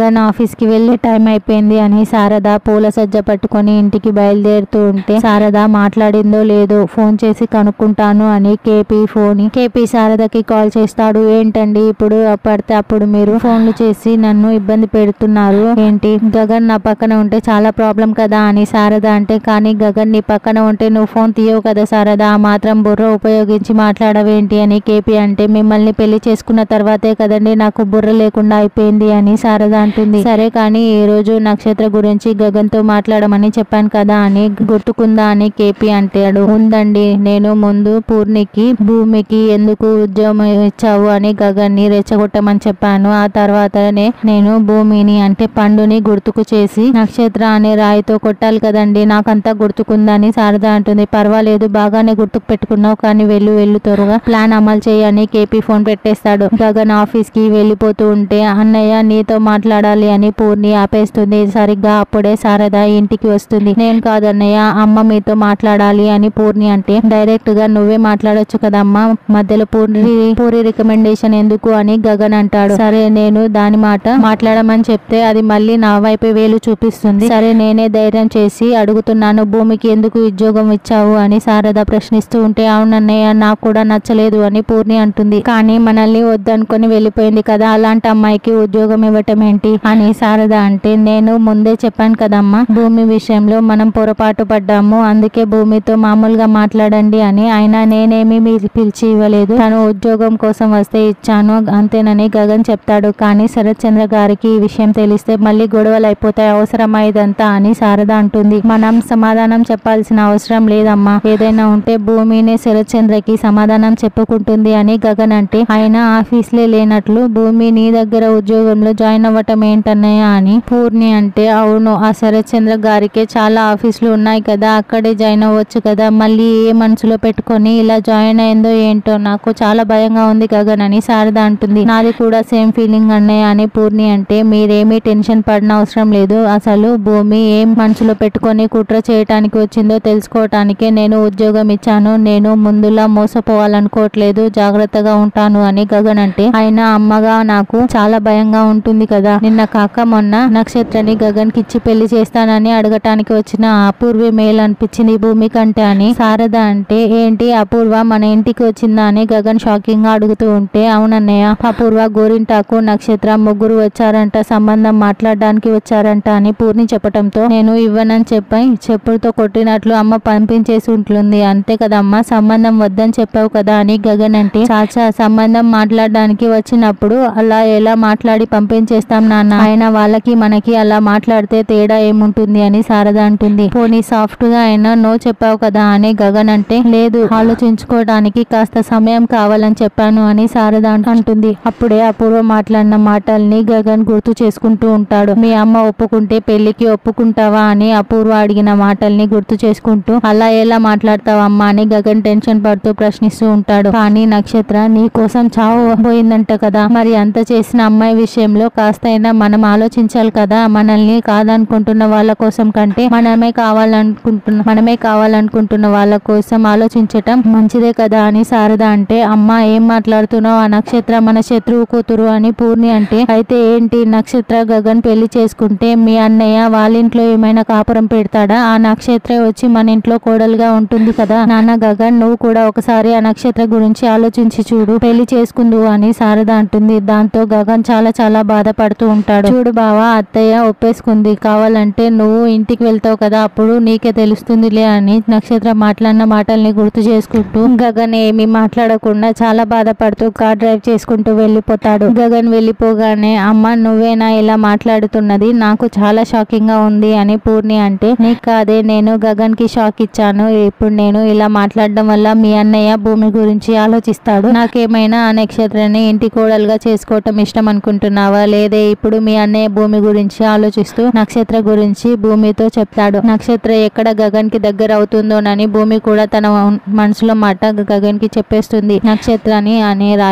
Gagan office కి వెళ్లే time అయిపోయింది అని శారద పూల సజ్జ పట్టుకొని ఇంటికి బయలుదేరుతూ ఉంటే శారద మాట్లాడిందో లేదో ఫోన్ చేసి కనుక్కుంటాను అని కేపీ శారదకి కాల్ చేస్తాడు. ఏంటండి ఇప్పుడు పడితే అప్పుడు మీరు ఫోన్లు చేసి నన్ను ఇబ్బంది పెడుతున్నారు ఏంటి? గగన్ నా పక్కన ఉంటే చాలా ప్రాబ్లం కదా అని శారద అంటే, కానీ గగన్ నీ పక్కన ఉంటే నువ్వు ఫోన్ తీయవు కదా శారద, ఆ మాత్రం బుర్ర ఉపయోగించి మాట్లాడవేంటి అని కేపీ అంటే, మిమ్మల్ని పెళ్లి చేసుకున్న తర్వాతే కదండి నాకు బుర్ర లేకుండా అయిపోయింది అని శారద అంటుంది. సరే కానీ ఈ రోజు నక్షత్ర గురించి గగన్ తో మాట్లాడమని చెప్పాను కదా అని గుర్తుకుందా అని కేపీ అంటాడు. ఉందండి, నేను ముందు పూర్ణికి భూమికి ఎందుకు ఉద్యోగం ఇచ్చావు అని గగన్ ని రెచ్చగొట్టమని చెప్పాను. ఆ తర్వాతనే నేను భూమిని అంటే పండుని గుర్తుకు చేసి నక్షత్ర అనే రాయితో కొట్టాలి కదండి, నాకంతా గుర్తుకుందని శారద అంటుంది. పర్వాలేదు, బాగానే గుర్తుకు పెట్టుకున్నావు, కానీ వెళ్ళు త్వరగా ప్లాన్ అమలు చేయని కేపీ ఫోన్ పెట్టేస్తాడు. గగన్ ఆఫీస్ కి వెళ్ళిపోతూ ఉంటే అన్నయ్య నీతో మాట్లాడాలి అని పూర్ణి ఆపేస్తుంది. సరిగ్గా అప్పుడే శారద ఇంటికి వస్తుంది. నేను కాదన్నయ్య, అమ్మ మీతో మాట్లాడాలి అని పూర్ణి అంటే, డైరెక్ట్ గా నువ్వే మాట్లాడొచ్చు కదమ్మా, మధ్యలో పూరి రికమెండేషన్ ఎందుకు అని గగన్ అంటాడు. సరే నేను దాని మాట మాట్లాడమని చెప్తే అది మళ్ళీ నా వైపే వేలు చూపిస్తుంది. సరే నేనే ధైర్యం చేసి అడుగుతున్నాను, భూమికి ఎందుకు ఉద్యోగం ఇచ్చావు అని శారద ప్రశ్నిస్తూ ఉంటే, అవునన్నయ్య నాకు కూడా నచ్చలేదు అని పూర్ణి అంటుంది. కానీ మనల్ని వద్దనుకొని వెళ్ళిపోయింది కదా, అలాంటి అమ్మాయికి ఉద్యోగం ఇవ్వటం ఏంటి అని శారద అంటే, నేను ముందే చెప్పాను కదమ్మా, భూమి విషయంలో మనం పొరపాటు పడ్డాము, అందుకే భూమితో మామూలుగా మాట్లాడండి అని. అయినా నేనేమి మీరు పిలిచి ఇవ్వలేదు, తను ఉద్యోగం కోసం వస్తే ఇచ్చాను అంతేనని గగన్ చెప్తాడు. కానీ శరత్ చంద్ర గారికి ఈ విషయం తెలిస్తే మళ్ళీ గొడవలు అయిపోతాయి, అవసరమా ఇదంతా అని శారద అంటుంది. మనం సమాధానం చెప్పాల్సిన అవసరం లేదమ్మా, ఏదైనా ఉంటే భూమినే శరత్ చంద్రకి సమాధానం చెప్పుకుంటుంది అని గగన్ అంటే, అయినా ఆఫీస్లే లేనట్లు భూమి నీ దగ్గర ఉద్యోగంలో జాయిన్ అవ్వటం ఏంటన్నయ్య అని పూర్ణి అంటే, అవును ఆ శరత్ చంద్ర గారికే చాలా ఆఫీసులు ఉన్నాయి కదా, అక్కడే జాయిన్ అవ్వచ్చు కదా, మళ్ళీ ఏ మనసులో పెట్టుకొని ఇలా జాయిన్ అయిందో ఏంటో, నాకు చాలా భయంగా ఉంది గగన్ అని శారద అంటుంది. నాది కూడా సేమ్ ఫీలింగ్ అన్నయ్య అని పూర్ణి అంటే, మీరేమీ టెన్షన్ పడిన అవసరం లేదు, అసలు భూమి ఏం మనసులో పెట్టుకొని కుట్ర చేయటానికి వచ్చిందో తెలుసుకోవటానికే నేను ఉద్యోగం ఇచ్చాను, నేను ముందులా మోసపోవాలనుకోవట్లేదు, జాగ్రత్తగా ఉంటాను అని గగన్ అంటే, అయినా అమ్మగా నాకు చాలా భయంగా ఉంటుంది కదా, నిన్న కాక మొన్న నక్షత్రని గగన్ కిచ్చి పెళ్లి చేస్తానని అడగటానికి వచ్చిన అపూర్వ మేల్ అనిపించింది భూమి కంటే అని శారద అంటే, ఏంటి అపూర్వ మన ఇంటికి వచ్చిందా అని గగన్ షాకింగ్ గా అడుగుతూ ఉంటే, అవునన్నయ్య అపూర్వ గోరింటాకు నక్షత్ర ముగ్గురు వచ్చారంట, సంబంధం మాట్లాడడానికి వచ్చారంట అని పూర్ణి చెప్పటంతో, నేను ఇవ్వనని చెప్పి చెప్పులతో కొట్టినట్లు అమ్మ పంపించేసి ఉంటుంది అంతే కదమ్మా, సంబంధం వద్దని చెప్పావు కదా అని గగన్ అంటే, చాచా సంబంధం మాట్లాడడానికి వచ్చినప్పుడు అలా ఎలా మాట్లాడి పంపించేస్తాం నాన్న, అయినా వాళ్ళకి మనకి అలా మాట్లాడితే తేడా ఏముంటుంది అని శారద అంటుంది. పోనీ సాఫ్ట్ గా అయినా నో చెప్పావు కదా అని గగన్ అంటే, లేదు ఆలోచించుకోవడానికి కాస్త సమయం కావాలని చెప్పాను అని శారద అంటుంది. అప్పుడే అపూర్వ మాట్లాడిన మాటల్ని గగన్ గుర్తు చేసుకుంటూ ఉంటాడు. మీ అమ్మ ఒప్పుకుంటే పెళ్లికి ఒప్పుకుంటావా అని అపూర్వ అడిగిన మాటల్ని గుర్తు చేసుకుంటూ, అలా ఎలా మాట్లాడతావా అమ్మా అని గగన్ టెన్షన్ పడుతూ ప్రశ్నిస్తూ ఉంటాడు. కానీ నక్షత్ర నీ కోసం చావు పోయిందంట కదా, మరి అంత చేసిన అమ్మాయి విషయంలో కాస్తైనా మనం ఆలోచించాలి కదా, మనల్ని కాదనుకుంటున్న వాళ్ళ కోసం కంటే మనమే కావాలనుకుంటున్న వాళ్ళ కోసం ఆలోచించటం మంచిదే కదా అని శారద అంటే, అమ్మా ఏం మాట్లాడుతున్నావు, ఆ నక్షత్ర మన శత్రువు కూతురు అని పూర్ణి అంటే, అయితే ఏంటి నక్షత్ర గగన్ పెళ్లి చేసుకుంటే మీ అన్నయ్య వాళ్ళ ఇంట్లో ఏమైనా కాపురం పెడతాడా, ఆ నక్షత్ర వచ్చి మన ఇంట్లో కోడలుగా ఉంటుంది కదా నాన్న, గగన్ నువ్వు కూడా ఒకసారి ఆ నక్షత్ర గురించి ఆలోచించి చూడు, పెళ్లి చేసుకుందు అని శారద అంటుంది. దాంతో గగన్ చాలా బాధపడుతూ ఉంటాడు. చూడు బావా, అత్తయ్య ఒప్పేసుకుంది, కావాలంటే నువ్వు ఇంటికి వెళ్తావు కదా, అప్పుడు నీకే తెలుస్తుందిలే అని నక్షత్ర మాట్లాడిన మాటల్ని గుర్తు చేసుకుంటూ గగన్ ఏమీ మాట్లాడకుండా చాలా బాధపడుతూ కార్ డ్రైవ్ చేసుకుంటూ వెళ్ళిపోతాడు. గగన్ వెళ్ళిపోగానే, అమ్మ నువ్వేనా ఇలా మాట్లాడుతున్నది, నాకు చాలా షాకింగ్ గా ఉంది అని పూర్ణి అంటే, నీకు కాదే, నేను గగన్ కి షాక్ ఇచ్చాను, ఇప్పుడు నేను ఇలా మాట్లాడడం వల్ల మీ అన్నయ్య భూమి గురించి ఆలోచిస్తాడు, నాకేమైనా ఆ నక్షత్రాన్ని ఇంటి కోడలుగా చేసుకోవటం ఇష్టం అనుకుంటున్నావా, లేదే ఇప్పుడు మీ అన్నయ్య భూమి గురించి ఆలోచిస్తూ నక్షత్ర గురించి భూమితో చెప్తాడు. నక్షత్ర ఎక్కడ గగన్ కి దగ్గర అవుతుందోనని భూమి కూడా తన మనసులో మాట గగన్ కి చెప్పేస్తుంది. నక్షత్ర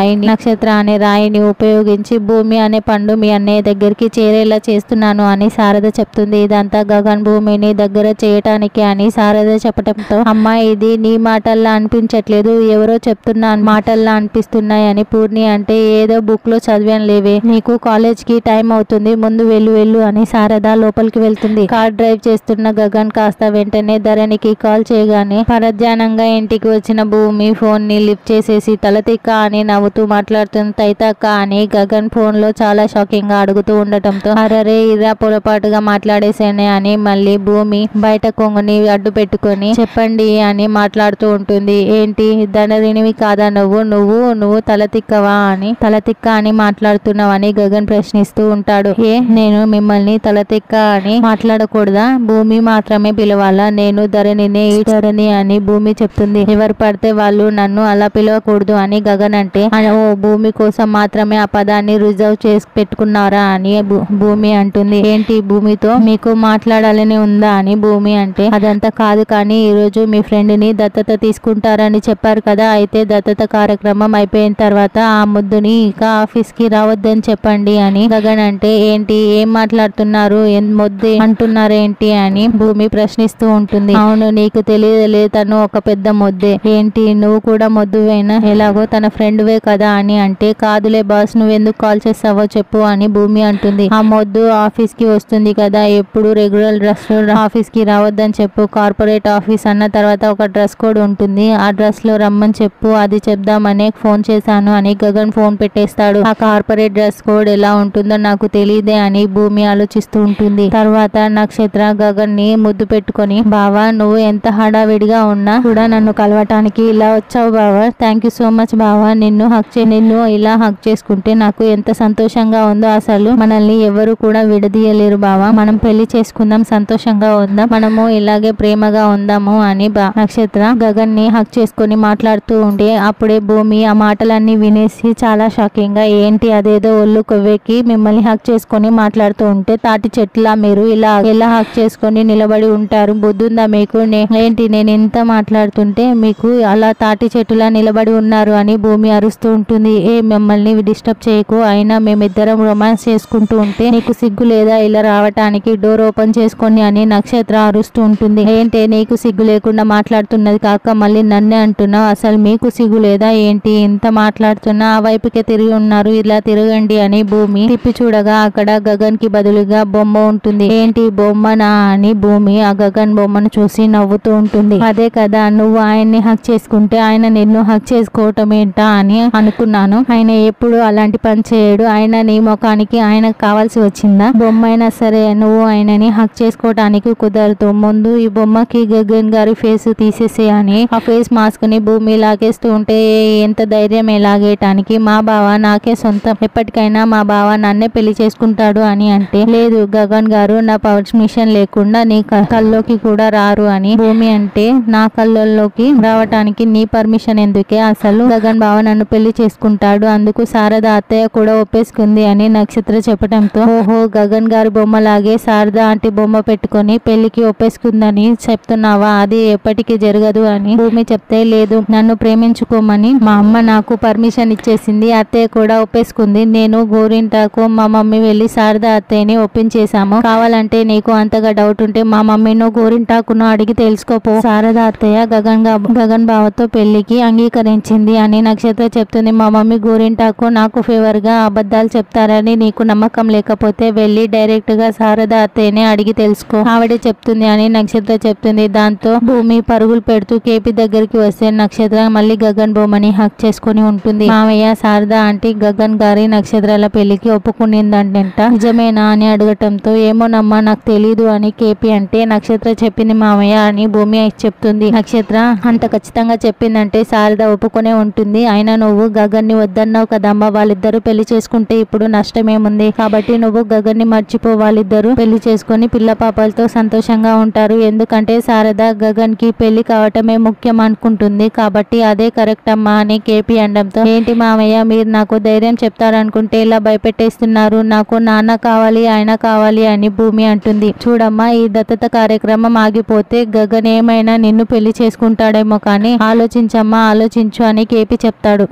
అనే రాయిని ఉపయోగించి భూమి అనే పండు మీ అన్నయ్య దగ్గరికి చేరేలా చేస్తున్నాను అని శారద చెప్తుంది. ఇదంతా గగన్ భూమిని దగ్గర చేయటానికి అని శారద చెప్పటంతో, అమ్మా ఇది నీ మాటల్లా అనిపించట్లేదు, ఎవరో చెప్తున్న మాటల్లా అనిపిస్తున్నాయి అని పూర్ణి అంటే, ఏదో బుక్ లో చదివాను లేవే, నీకు కాలేజ్ కి టైం టైం అవుతుంది, ముందు వెళ్ళు అని శారద లోపలికి వెళ్తుంది. కార్ డ్రైవ్ చేస్తున్న గగన్ కాస్త వెంటనే ధరణికి కాల్ చేయగానే పరధ్యానంగా ఇంటికి వచ్చిన భూమి ఫోన్ ని లిఫ్ట్ చేసేసి తలతిక్క అని నవ్వుతూ మాట్లాడుతుంది. తైతక్క అని గగన్ ఫోన్ లో చాలా షాకింగ్ గా అడుగుతూ ఉండటంతో అరరే ఇలా పొరపాటుగా మాట్లాడేసానే అని మళ్ళీ భూమి బయట కొంగుని అడ్డు పెట్టుకొని చెప్పండి అని మాట్లాడుతూ ఉంటుంది. ఏంటి ధరణివి కాదా నువ్వు తలతిక్కవా అని తలతిక్క అని మాట్లాడుతున్నావని గగన్ ప్రశ్నిస్తూ ఉంటాడు. నేను మిమ్మల్ని తలతిక్క అని మాట్లాడకూడదా? భూమి మాత్రమే పిలవాలా? నేను ధరణిని ధరణి అని భూమి చెప్తుంది. ఎవరు పడితే వాళ్ళు నన్ను అలా పిలవకూడదు అని గగన్ అంటే ఓ భూమి కోసం మాత్రమే ఆ పదాన్ని రిజర్వ్ చేసి పెట్టుకున్నారా అని భూమి అంటుంది. ఏంటి భూమితో మీకు మాట్లాడాలని ఉందా అని భూమి అంటే అదంతా కాదు, కానీ ఈ రోజు మీ ఫ్రెండ్ ని దత్తత తీసుకుంటారని చెప్పారు కదా, అయితే దత్తత కార్యక్రమం అయిపోయిన తర్వాత ఆ ముద్దుని ఇక ఆఫీస్ కి రావద్దని చెప్పండి అని గగన్ అంటే ఏంటి ఏం మాట్లాడుతున్నారు, మొద్దు అంటున్నారేంటి అని భూమి ప్రశ్నిస్తూ ఉంటుంది. అవును నీకు తెలియదులే, తను ఒక పెద్ద మొద్దే. ఏంటి నువ్వు కూడా మొద్దువేనా? ఎలాగో తన ఫ్రెండ్ వే కదా అని అంటే కాదులే బాస్, నువ్వెందుకు కాల్ చేస్తావో చెప్పు అని భూమి అంటుంది. ఆ మొద్దు ఆఫీస్ కి వస్తుంది కదా, ఎప్పుడు రెగ్యులర్ డ్రెస్ ఆఫీస్ కి రావద్దని చెప్పు, కార్పొరేట్ ఆఫీస్ అన్న తర్వాత ఒక డ్రెస్ కోడ్ ఉంటుంది, ఆ డ్రెస్ లో రమ్మని చెప్పు, అది చెప్దామనే ఫోన్ చేశాను అని గగన్ ఫోన్ పెట్టేస్తాడు. ఆ కార్పొరేట్ డ్రెస్ కోడ్ ఎలా ఉంటుందో నాకు తెలియదే అని భూమి ఆలోచిస్తూ ఉంటుంది. తర్వాత నక్షత్ర గగన్ ని ముద్దు పెట్టుకొని బావా నువ్వు ఎంత హడావిడిగా ఉన్నా కూడా నన్ను కలవటానికి ఇలా వచ్చావు బావా, థ్యాంక్ యూ సో మచ్ బావా, నిన్ను ఇలా హక్ చేసుకుంటే నాకు ఎంత సంతోషంగా ఉందో, అసలు మనల్ని ఎవరు కూడా విడదీయలేరు బావా, మనం పెళ్లి చేసుకుందాం, సంతోషంగా ఉందాం, మనము ఇలాగే ప్రేమగా ఉందాము అని నక్షత్ర గగన్ ని హక్ చేసుకుని మాట్లాడుతూ ఉంటే అప్పుడే భూమి ఆ మాటలన్నీ వినేసి చాలా షాకింగ్ గా ఏంటి అదేదో ఒళ్ళు కొవ్వెక్కి మిమ్మల్ని హక్ చేసుకొని మాట్లాడుతూ ఉంటే తాటి చెట్లా మీరు ఇలా ఎలా హక్ చేసుకొని నిలబడి ఉంటారు, బుద్ధుందా మీకు? ఏంటి నేను ఇంత మాట్లాడుతుంటే మీకు అలా తాటి చెట్టులా నిలబడి ఉన్నారు అని భూమి అరుస్తూ ఉంటుంది. మిమ్మల్ని డిస్టర్బ్ చేయకు, అయినా మేమిద్దరం రొమాన్స్ చేసుకుంటూ ఉంటే నీకు సిగ్గు లేదా ఇలా రావటానికి, డోర్ ఓపెన్ చేసుకొని అని నక్షత్ర అరుస్తూ ఉంటుంది. ఏంటి నీకు సిగ్గు లేకుండా మాట్లాడుతున్నది కాక మళ్ళీ నన్నే అంటున్నావు, అసలు మీకు సిగ్గు లేదా ఏంటి? ఇంత మాట్లాడుతున్నా ఆ వైపుకే తిరిగి ఉన్నారు, ఇలా తిరగండి అని భూమి తిప్పి చూడగా అక్కడ గగన్ కి బదులుగా బొమ్మ ఉంటుంది. ఏంటి బొమ్మనా అని భూమి ఆ గగన్ బొమ్మను చూసి నవ్వుతూ ఉంటుంది. అదే కదా నువ్వు ఆయన్ని హక్ చేసుకుంటే ఆయన నిన్ను హక్ చేసుకోవటం ఏంటా అని అనుకున్నాను, ఆయన ఎప్పుడు అలాంటి పని చేయడు, ఆయన నీ ముఖానికి ఆయనకు కావాల్సి వచ్చిందా? బొమ్మ అయినా సరే నువ్వు ఆయనని హక్ చేసుకోవటానికి కుదరదు, ముందు ఈ బొమ్మకి గగన్ గారి ఫేస్ తీసేసే అని ఆ ఫేస్ మాస్క్ ని భూమి లాగేస్తూ ఉంటే ఎంత ధైర్యం లాగేయటానికి, మా బావ నాకే సొంతం, ఎప్పటికైనా మా బావ నన్నే పెళ్లి చేసుకుంటాడు అని అంటే లేదు గగన్ గారు నా పర్మిషన్ లేకుండా నీ కల్లోకి కూడా రారు అని భూమి అంటే నా కళ్ళల్లోకి రావటానికి నీ పర్మిషన్ ఎందుకే, అసలు గగన్ బావ నన్ను పెళ్లి చేసుకుంటాడు, అందుకు శారద అత్తయ్య కూడా ఒప్పేసుకుంది అని నక్షత్ర చెప్పడంతో ఓహో గగన్ గారి బొమ్మలాగే శారద ఆంటీ బొమ్మ పెట్టుకొని పెళ్లికి ఒప్పేసుకుందని చెప్తున్నావా, అది ఎప్పటికీ జరగదు అని భూమి చెప్తే లేదు నన్ను ప్రేమించుకోమని మా అమ్మ నాకు పర్మిషన్ ఇచ్చేసింది, అత్తయ్య కూడా ఒప్పేసుకుంది, నేను గోరింటాకు మా మమ్మీ వెళ్లి శారద అత్తయ్యని ఒప్పించేశాము, కావాలంటే నీకు అంతగా డౌట్ ఉంటే మా మమ్మీను గోరింటాకును అడిగి తెలుసుకోపో, శారద అత్తయ్య గగన్ బావతో పెళ్లికి అంగీకరించింది అని నక్షత్ర చెప్తుంది. మా మమ్మీ గోరింటాకు నాకు ఫేవర్ గా అబద్ధాలు చెప్తారని నీకు నమ్మకం లేకపోతే వెళ్లి డైరెక్ట్ గా శారద అత్తయ్యని అడిగి తెలుసుకో, ఆవిడే చెప్తుంది అని నక్షత్ర చెప్తుంది. దాంతో భూమి పరుగులు పెడుతూ కేపీ దగ్గరికి వస్తే నక్షత్ర మళ్ళీ గగన్ బొమ్మని హక్ చేసుకుని ఉంటుంది. మామయ్య శారద ఆంటీ గగన్ గారి నక్షత్రాల పెళ్లికి ఒప్పుకునిందంట, నిజమేనా అని అడగటంతో ఏమోనమ్మా నాకు తెలీదు అని కేపీ అంటే నక్షత్ర చెప్పింది మామయ్య అని భూమి చెప్తుంది. నక్షత్ర అంత ఖచ్చితంగా చెప్పిందంటే శారద ఒప్పుకునే ఉంటుంది, అయినా నువ్వు గగన్ ని వద్దన్నావు కదమ్మా, వాళ్ళిద్దరూ పెళ్లి చేసుకుంటే ఇప్పుడు నష్టమేముంది, కాబట్టి నువ్వు గగన్ ని మర్చిపో, వాళ్ళిద్దరూ పెళ్లి చేసుకుని పిల్ల పాపలతో సంతోషంగా ఉంటారు, ఎందుకంటే శారద గగన్ కి పెళ్లి కావటమే ముఖ్యం అనుకుంటుంది, కాబట్టి అదే కరెక్ట్ అమ్మా అని కేపీ అనడంతో ఏంటి మామయ్య మీరు నాకు ధైర్యం చెప్తారనుకుంటే ఇలా భయపెట్టేస్తున్నారు, నాకు నాన్న కావాలి ఆయన కావాలి అని భూమి అంటుంది. చూడమ్మా ఈ దత్తత కార్యక్రమం ఆగిపోతే గగన్ ఏమైనా నిన్ను పెళ్లి చేసుకుంటాడేమో, కానీ ఆలోచించమ్మా ఆలోచించు అని కేపీ చెప్తాడు.